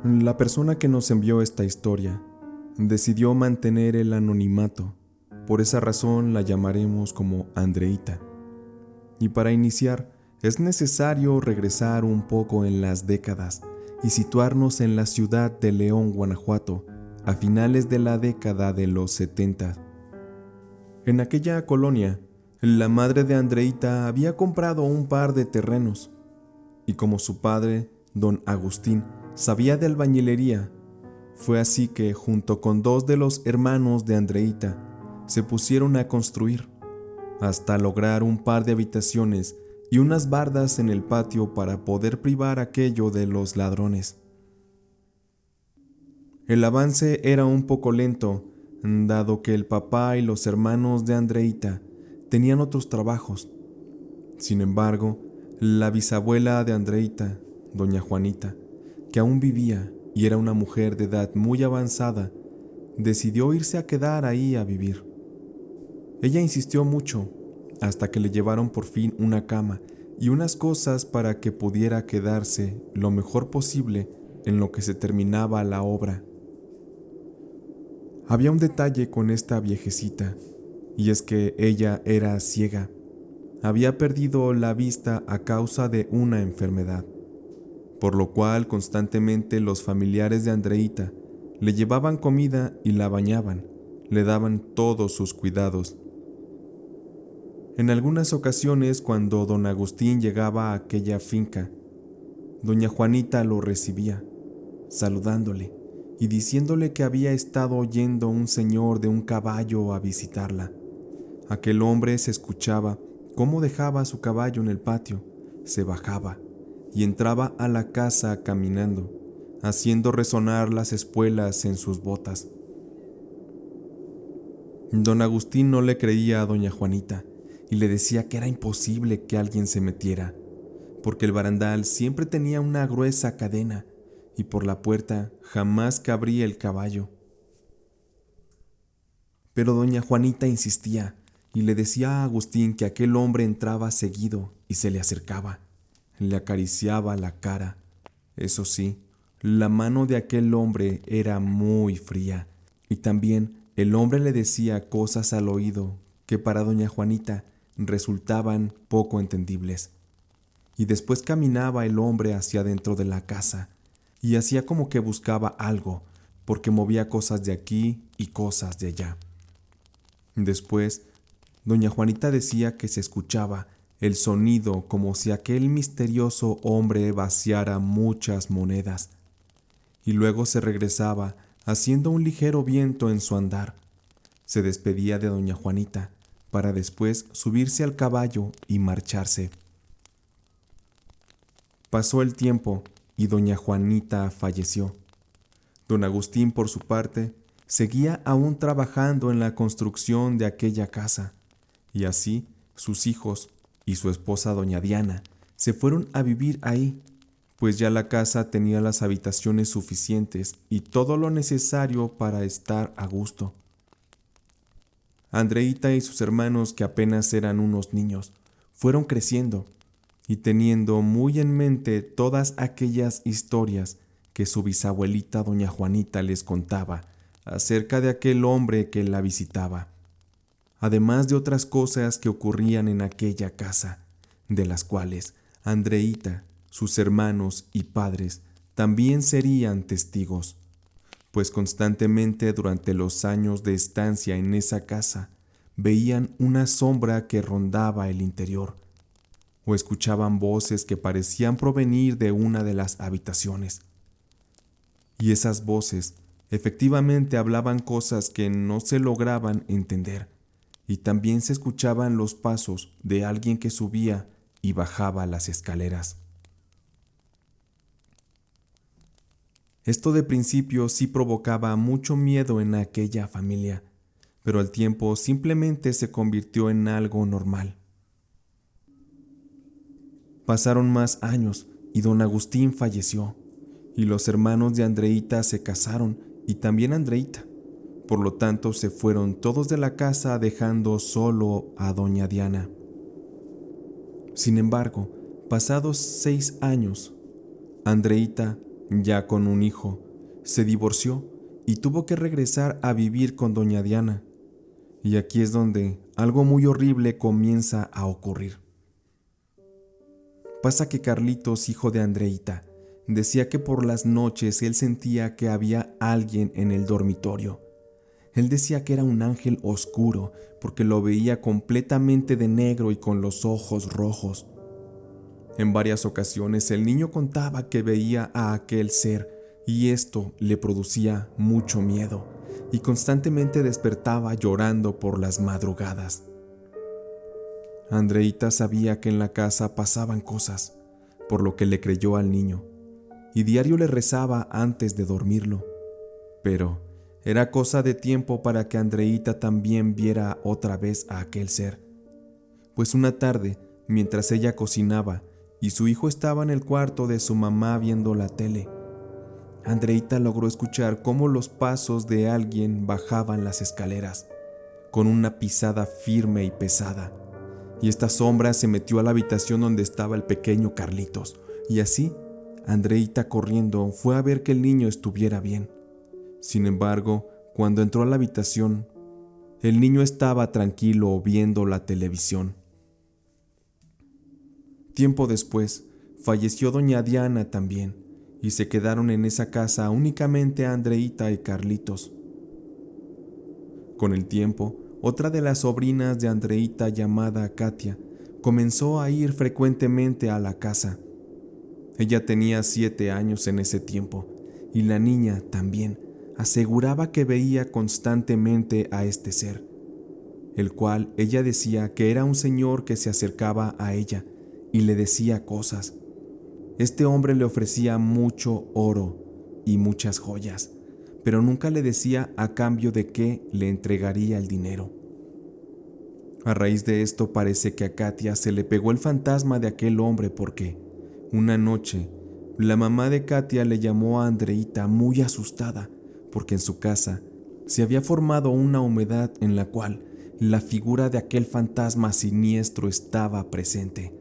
La persona que nos envió esta historia decidió mantener el anonimato. Por esa razón la llamaremos como Andreita. Y para iniciar, es necesario regresar un poco en las décadas y situarnos en la ciudad de León, Guanajuato, a finales de la década de los 70. En aquella colonia, la madre de Andreita había comprado un par de terrenos, y como su padre, don Agustín, sabía de albañilería, fue así que, junto con dos de los hermanos de Andreita, se pusieron a construir, hasta lograr un par de habitaciones y unas bardas en el patio para poder privar aquello de los ladrones. El avance era un poco lento, dado que el papá y los hermanos de Andreita tenían otros trabajos. Sin embargo, la bisabuela de Andreita, doña Juanita, que aún vivía y era una mujer de edad muy avanzada, decidió irse a quedar ahí a vivir. Ella insistió mucho, hasta que le llevaron por fin una cama y unas cosas para que pudiera quedarse lo mejor posible en lo que se terminaba la obra. Había un detalle con esta viejecita, y es que ella era ciega. Había perdido la vista a causa de una enfermedad, por lo cual constantemente los familiares de Andreita le llevaban comida y la bañaban, le daban todos sus cuidados. En algunas ocasiones, cuando don Agustín llegaba a aquella finca, doña Juanita lo recibía, saludándole y diciéndole que había estado yendo un señor de un caballo a visitarla. Aquel hombre se escuchaba cómo dejaba su caballo en el patio, se bajaba y entraba a la casa caminando, haciendo resonar las espuelas en sus botas. Don Agustín no le creía a doña Juanita y le decía que era imposible que alguien se metiera, porque el barandal siempre tenía una gruesa cadena y por la puerta jamás cabría el caballo. Pero doña Juanita insistía y le decía a Agustín que aquel hombre entraba seguido y se le acercaba, le acariciaba la cara. Eso sí, la mano de aquel hombre era muy fría y también el hombre le decía cosas al oído que para doña Juanita resultaban poco entendibles. Y después caminaba el hombre hacia dentro de la casa y hacía como que buscaba algo, porque movía cosas de aquí y cosas de allá. Después, doña Juanita decía que se escuchaba el sonido como si aquel misterioso hombre vaciara muchas monedas, y luego se regresaba haciendo un ligero viento en su andar. Se despedía de doña Juanita para después subirse al caballo y marcharse. Pasó el tiempo y doña Juanita falleció. Don Agustín, por su parte, seguía aún trabajando en la construcción de aquella casa, y así sus hijos y su esposa doña Diana se fueron a vivir ahí, pues ya la casa tenía las habitaciones suficientes y todo lo necesario para estar a gusto. Andreita y sus hermanos, que apenas eran unos niños, fueron creciendo y teniendo muy en mente todas aquellas historias que su bisabuelita doña Juanita les contaba acerca de aquel hombre que la visitaba, además de otras cosas que ocurrían en aquella casa, de las cuales Andreita, sus hermanos y padres también serían testigos, pues constantemente durante los años de estancia en esa casa veían una sombra que rondaba el interior, o escuchaban voces que parecían provenir de una de las habitaciones. Y esas voces efectivamente hablaban cosas que no se lograban entender, y también se escuchaban los pasos de alguien que subía y bajaba las escaleras. Esto de principio sí provocaba mucho miedo en aquella familia, pero al tiempo simplemente se convirtió en algo normal. Pasaron más años y don Agustín falleció, y los hermanos de Andreita se casaron y también Andreita. Por lo tanto, se fueron todos de la casa dejando solo a doña Diana. Sin embargo, pasados 6 años, Andreita ya con un hijo, se divorció y tuvo que regresar a vivir con doña Diana. Y aquí es donde algo muy horrible comienza a ocurrir. Pasa que Carlitos, hijo de Andreita, decía que por las noches él sentía que había alguien en el dormitorio. Él decía que era un ángel oscuro porque lo veía completamente de negro y con los ojos rojos. En varias ocasiones el niño contaba que veía a aquel ser y esto le producía mucho miedo y constantemente despertaba llorando por las madrugadas. Andreita sabía que en la casa pasaban cosas, por lo que le creyó al niño y diario le rezaba antes de dormirlo. Pero era cosa de tiempo para que Andreita también viera otra vez a aquel ser. Pues una tarde, mientras ella cocinaba y su hijo estaba en el cuarto de su mamá viendo la tele, Andreita logró escuchar cómo los pasos de alguien bajaban las escaleras, con una pisada firme y pesada. Y esta sombra se metió a la habitación donde estaba el pequeño Carlitos, y así, Andreita corriendo fue a ver que el niño estuviera bien. Sin embargo, cuando entró a la habitación, el niño estaba tranquilo viendo la televisión. Tiempo después, falleció doña Diana también, y se quedaron en esa casa únicamente Andreita y Carlitos. Con el tiempo, otra de las sobrinas de Andreita, llamada Katia, comenzó a ir frecuentemente a la casa. Ella tenía 7 años en ese tiempo, y la niña también aseguraba que veía constantemente a este ser, el cual ella decía que era un señor que se acercaba a ella y le decía cosas. Este hombre le ofrecía mucho oro y muchas joyas, pero nunca le decía a cambio de qué le entregaría el dinero. A raíz de esto parece que a Katia se le pegó el fantasma de aquel hombre porque, una noche, la mamá de Katia le llamó a Andreita muy asustada porque en su casa se había formado una humedad en la cual la figura de aquel fantasma siniestro estaba presente.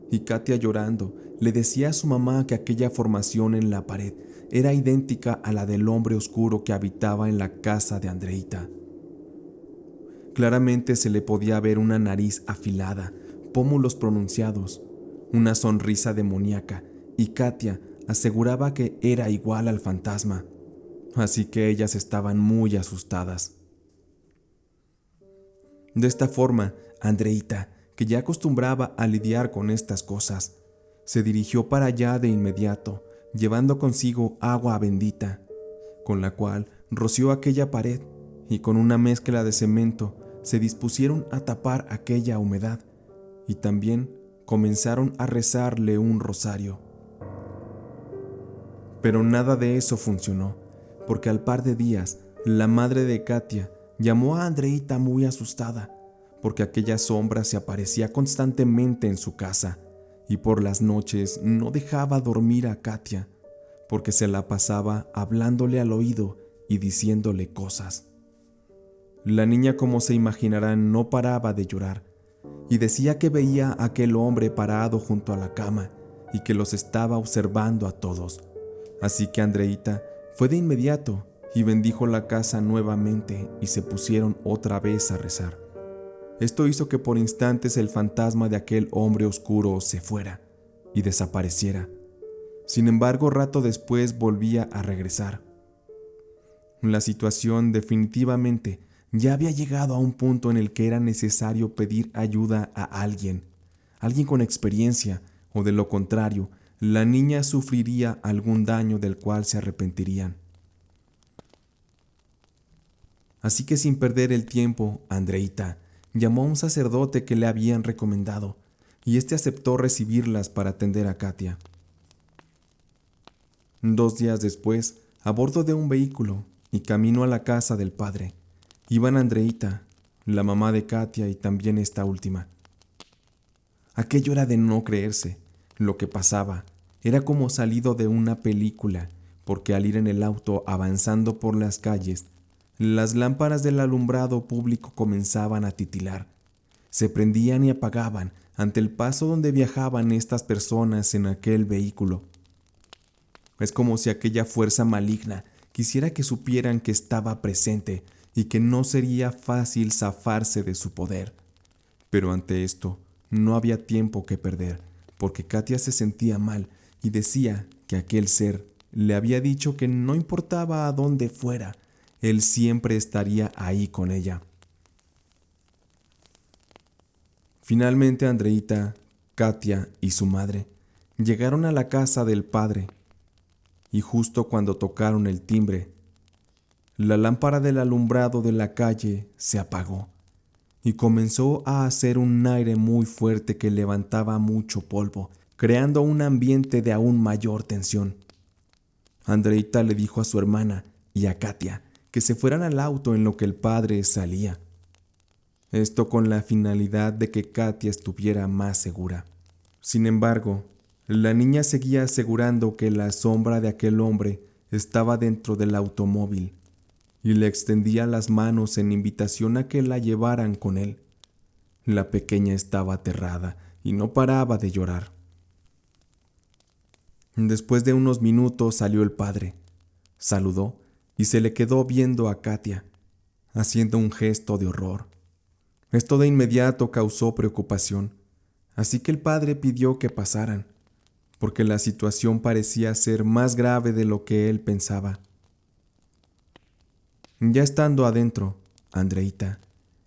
Y Katia, llorando, le decía a su mamá que aquella formación en la pared era idéntica a la del hombre oscuro que habitaba en la casa de Andreita. Claramente se le podía ver una nariz afilada, pómulos pronunciados, una sonrisa demoníaca, y Katia aseguraba que era igual al fantasma, así que ellas estaban muy asustadas. De esta forma, Andreita, que ya acostumbraba a lidiar con estas cosas, se dirigió para allá de inmediato, llevando consigo agua bendita, con la cual roció aquella pared y con una mezcla de cemento se dispusieron a tapar aquella humedad y también comenzaron a rezarle un rosario. Pero nada de eso funcionó, porque al par de días la madre de Katia llamó a Andreita muy asustada, porque aquella sombra se aparecía constantemente en su casa y por las noches no dejaba dormir a Katia, porque se la pasaba hablándole al oído y diciéndole cosas. La niña, como se imaginarán, no paraba de llorar y decía que veía a aquel hombre parado junto a la cama y que los estaba observando a todos. Así que Andreita fue de inmediato y bendijo la casa nuevamente y se pusieron otra vez a rezar. Esto hizo que por instantes el fantasma de aquel hombre oscuro se fuera y desapareciera. Sin embargo, rato después volvía a regresar. La situación definitivamente ya había llegado a un punto en el que era necesario pedir ayuda a alguien con experiencia, o de lo contrario, la niña sufriría algún daño del cual se arrepentirían. Así que sin perder el tiempo, Andreita llamó a un sacerdote que le habían recomendado, y este aceptó recibirlas para atender a Katia. 2 días después, a bordo de un vehículo y camino a la casa del padre, iban Andreita, la mamá de Katia y también esta última. Aquello era de no creerse. Lo que pasaba era como salido de una película, porque al ir en el auto avanzando por las calles, las lámparas del alumbrado público comenzaban a titilar. Se prendían y apagaban ante el paso donde viajaban estas personas en aquel vehículo. Es como si aquella fuerza maligna quisiera que supieran que estaba presente y que no sería fácil zafarse de su poder. Pero ante esto, no había tiempo que perder, porque Katia se sentía mal y decía que aquel ser le había dicho que no importaba a dónde fuera, él siempre estaría ahí con ella. Finalmente Andreita, Katia y su madre llegaron a la casa del padre, y justo cuando tocaron el timbre, la lámpara del alumbrado de la calle se apagó y comenzó a hacer un aire muy fuerte que levantaba mucho polvo, creando un ambiente de aún mayor tensión. Andreita le dijo a su hermana y a Katia que se fueran al auto en lo que el padre salía. Esto con la finalidad de que Katia estuviera más segura. Sin embargo, la niña seguía asegurando que la sombra de aquel hombre estaba dentro del automóvil y le extendía las manos en invitación a que la llevaran con él. La pequeña estaba aterrada y no paraba de llorar. Después de unos minutos salió el padre, saludó y se le quedó viendo a Katia, haciendo un gesto de horror. Esto de inmediato causó preocupación, así que el padre pidió que pasaran, porque la situación parecía ser más grave de lo que él pensaba. Ya estando adentro, Andreita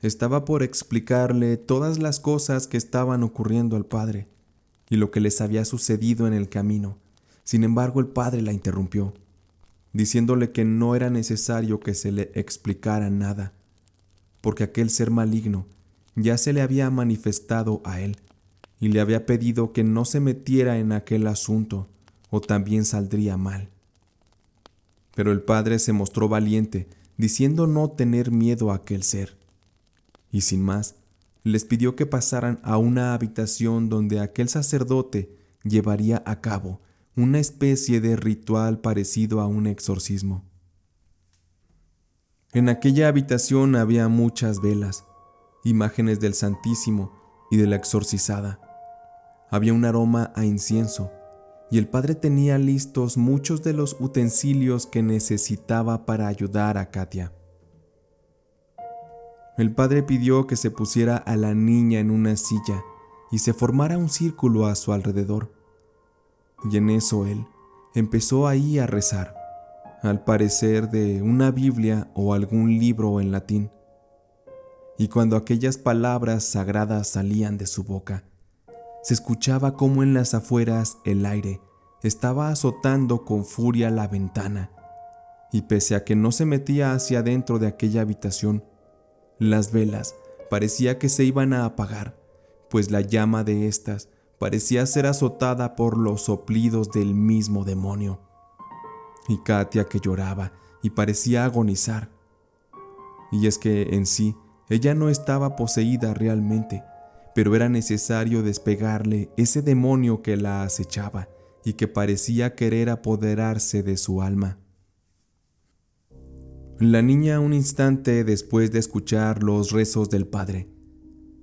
estaba por explicarle todas las cosas que estaban ocurriendo al padre y lo que les había sucedido en el camino. Sin embargo, el padre la interrumpió, diciéndole que no era necesario que se le explicara nada, porque aquel ser maligno ya se le había manifestado a él y le había pedido que no se metiera en aquel asunto o también saldría mal. Pero el padre se mostró valiente, diciendo no tener miedo a aquel ser, y sin más, les pidió que pasaran a una habitación donde aquel sacerdote llevaría a cabo una especie de ritual parecido a un exorcismo. En aquella habitación había muchas velas, imágenes del Santísimo y de la exorcizada. Había un aroma a incienso, y el padre tenía listos muchos de los utensilios que necesitaba para ayudar a Katia. El padre pidió que se pusiera a la niña en una silla y se formara un círculo a su alrededor. Y en eso él empezó ahí a rezar, al parecer de una Biblia o algún libro en latín. Y cuando aquellas palabras sagradas salían de su boca, se escuchaba como en las afueras el aire estaba azotando con furia la ventana, y pese a que no se metía hacia adentro de aquella habitación, las velas parecía que se iban a apagar, pues la llama de estas parecía ser azotada por los soplidos del mismo demonio. Y Katia, que lloraba y parecía agonizar. Y es que en sí, ella no estaba poseída realmente, pero era necesario despegarle ese demonio que la acechaba y que parecía querer apoderarse de su alma. La niña, un instante después de escuchar los rezos del padre,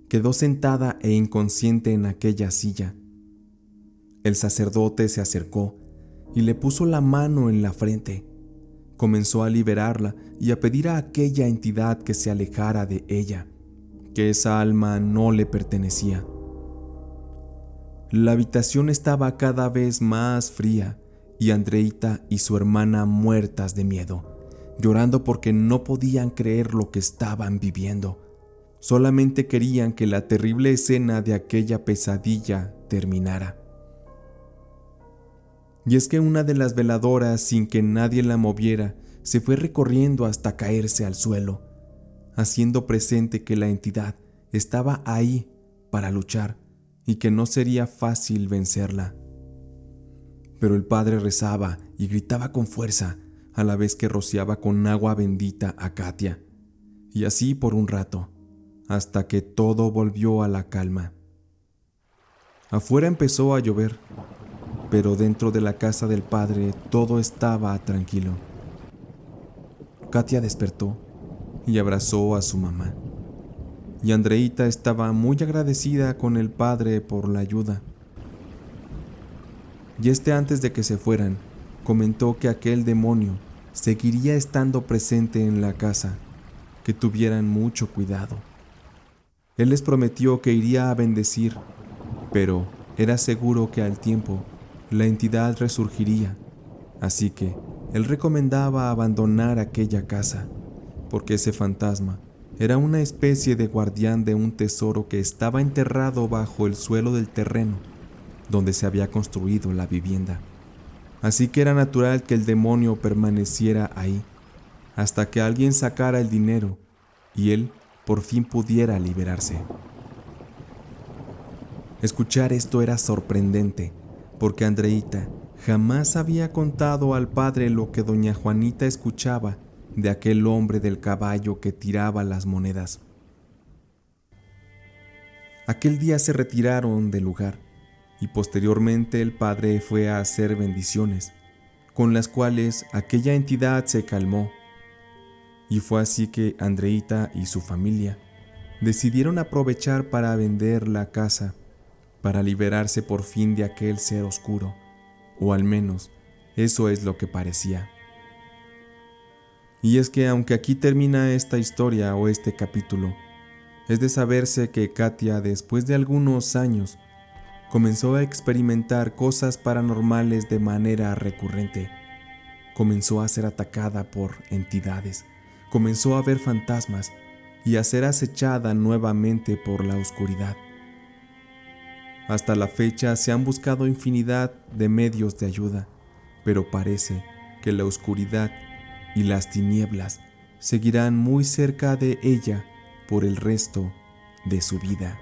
quedó sentada e inconsciente en aquella silla. El sacerdote se acercó y le puso la mano en la frente. Comenzó a liberarla y a pedir a aquella entidad que se alejara de ella, que esa alma no le pertenecía. La habitación estaba cada vez más fría y Andreita y su hermana muertas de miedo, llorando porque no podían creer lo que estaban viviendo. Solamente querían que la terrible escena de aquella pesadilla terminara. Y es que una de las veladoras, sin que nadie la moviera, se fue recorriendo hasta caerse al suelo, haciendo presente que la entidad estaba ahí para luchar y que no sería fácil vencerla. Pero el padre rezaba y gritaba con fuerza, a la vez que rociaba con agua bendita a Katia, y así por un rato, hasta que todo volvió a la calma. Afuera empezó a llover, pero dentro de la casa del padre todo estaba tranquilo. Katia despertó y abrazó a su mamá, y Andreita estaba muy agradecida con el padre por la ayuda. Y antes de que se fueran, comentó que aquel demonio seguiría estando presente en la casa, que tuvieran mucho cuidado. Él les prometió que iría a bendecir, pero era seguro que al tiempo la entidad resurgiría, así que él recomendaba abandonar aquella casa, porque ese fantasma era una especie de guardián de un tesoro que estaba enterrado bajo el suelo del terreno donde se había construido la vivienda. Así que era natural que el demonio permaneciera ahí, hasta que alguien sacara el dinero y él por fin pudiera liberarse. Escuchar esto era sorprendente, porque Andreita jamás había contado al padre lo que doña Juanita escuchaba de aquel hombre del caballo que tiraba las monedas. Aquel día se retiraron del lugar y posteriormente el padre fue a hacer bendiciones, con las cuales aquella entidad se calmó. Y fue así que Andreita y su familia decidieron aprovechar para vender la casa, para liberarse por fin de aquel ser oscuro, o al menos eso es lo que parecía. Y es que aunque aquí termina esta historia o este capítulo, es de saberse que Katia, después de algunos años, comenzó a experimentar cosas paranormales de manera recurrente. Comenzó a ser atacada por entidades, comenzó a ver fantasmas y a ser acechada nuevamente por la oscuridad. Hasta la fecha se han buscado infinidad de medios de ayuda, pero parece que la oscuridad y las tinieblas seguirán muy cerca de ella por el resto de su vida.